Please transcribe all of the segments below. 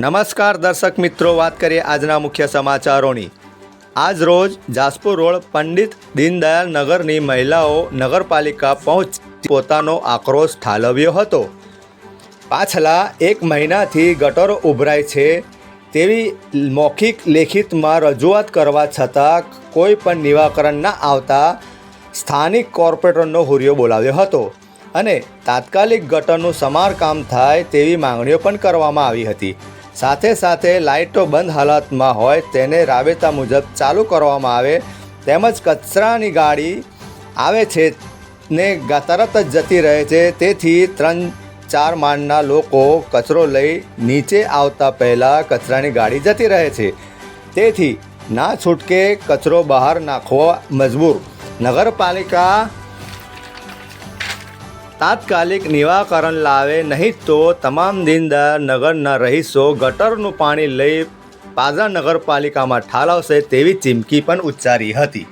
નમસ્કાર દર્શક મિત્રો, વાત કરીએ આજના મુખ્ય સમાચારોની। આજ રોજ જાસપુર રોડ પંડિત દીનદયાળ નગરની મહિલાઓ નગરપાલિકા પહોંચી પોતાનો આક્રોશ ઠાલવ્યો હતો। પાછલા એક મહિનાથી ગટરો ઉભરાય છે તેવી મૌખિક લેખિતમાં રજૂઆત કરવા છતાં કોઈ પણ નિરાકરણ ન આવતા સ્થાનિક કોર્પોરેટરનો હુરિયો બોલાવ્યો હતો અને તાત્કાલિક ગટરનું સમારકામ થાય તેવી માંગણીઓ પણ કરવામાં આવી હતી। સાથે સાથે લાઇટો બંધ હાલતમાં હોય તેને રાબેતા મુજબ ચાલુ કરવામાં આવે તેમજ કચરાની ગાડી આવે છે ને તરત જ જતી રહે છે, તેથી 3-4 માળના લોકો કચરો લઈ નીચે આવતા પહેલાં કચરાની ગાડી જતી રહે છે, તેથી ના છૂટકે કચરો બહાર નાખવા મજબૂર। નગરપાલિકા તાત્કાલિક નિરાકરણ લાવે નહીં તો તમામ દીનદયાળ નગરના રહીશો ગટરનું પાણી લઈ પાજા નગરપાલિકામાં ઠાલવશે તેવી ચીમકી પણ ઉચ્ચારી હતી।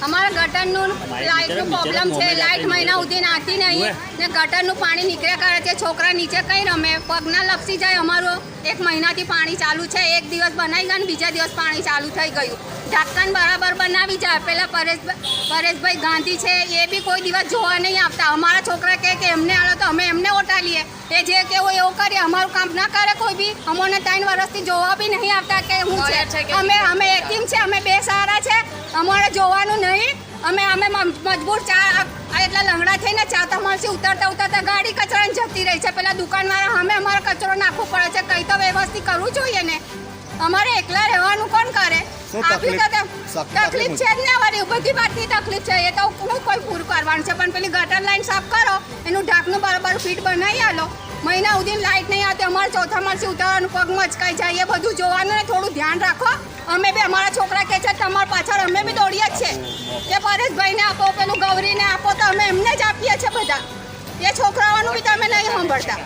हमारा गटरનું લાઇટનું પ્રોબ્લેમ છે। લાઇટ મહિના સુધી નાખતી નહીં ને ગટરનું પાણી નીકળ્યા કરે છે। છોકરા નીચે કંઈ રમે, પગના લપસી જાય। અમારું 1 મહિનાથી પાણી ચાલુ છે। એક દિવસ બનાવી ગયા ને બીજા દિવસ પાણી ચાલુ થઈ ગયું। ઢાંકણ બરાબર બનાવી જાય। પહેલાં પરેશભાઈ ગાંધી છે એ બી કોઈ દિવસ જોવા નહીં આવતા। અમારા છોકરા કહે કે એમને આલો તો અમે એમને ઓટાલીએ, એ જે કેવું એવું કરીએ। અમારું કામ ના કરે કોઈ બી। અમોને 3 વર્ષથી જોવા બી નહીં આવતા કે હું છે। અમે એટીમ છે, અમે 2 સારા છે, અમારે જોવાનું નહીં। અમે મજબૂર એટલા લંગડા થઈને ચા તમારથી ઉતરતા ગાડી કચરાને જતી રહી છે। પેલા દુકાનવાળા અમે અમારો કચરો નાખવો પડે છે। કંઈ તો વ્યવસ્થિત કરવું જોઈએ ને। અમારે એકલા રહેવાનું કોણ કરે? તકલીફ છે જ ને, અમારી બધી વાતની તકલીફ છે। એ તો હું કોઈ પૂરું કરવાનું છે, પણ પેલી ગટર લાઈન સાફ કરો, એનું ઢાંકણું બરાબર ફીટ બનાવી આલો। મહિના સુધી લાઇટ નહીં આવતી, અમારે ચોથા માળથી ઉતારવાનું, પગ મચકાઈ જાય, એ બધું જોવાનું ને થોડું ધ્યાન રાખો। અમે બી અમારા છોકરા કહે છે તમારા પાછળ અમે બી દોડીએ જ છે કે પરેશભાઈને આપો, પેલું ગૌરીને આપો, તો અમે એમને જ આપીએ છીએ બધા। એ છોકરાઓનું બી તમે નહીં સાંભળતા।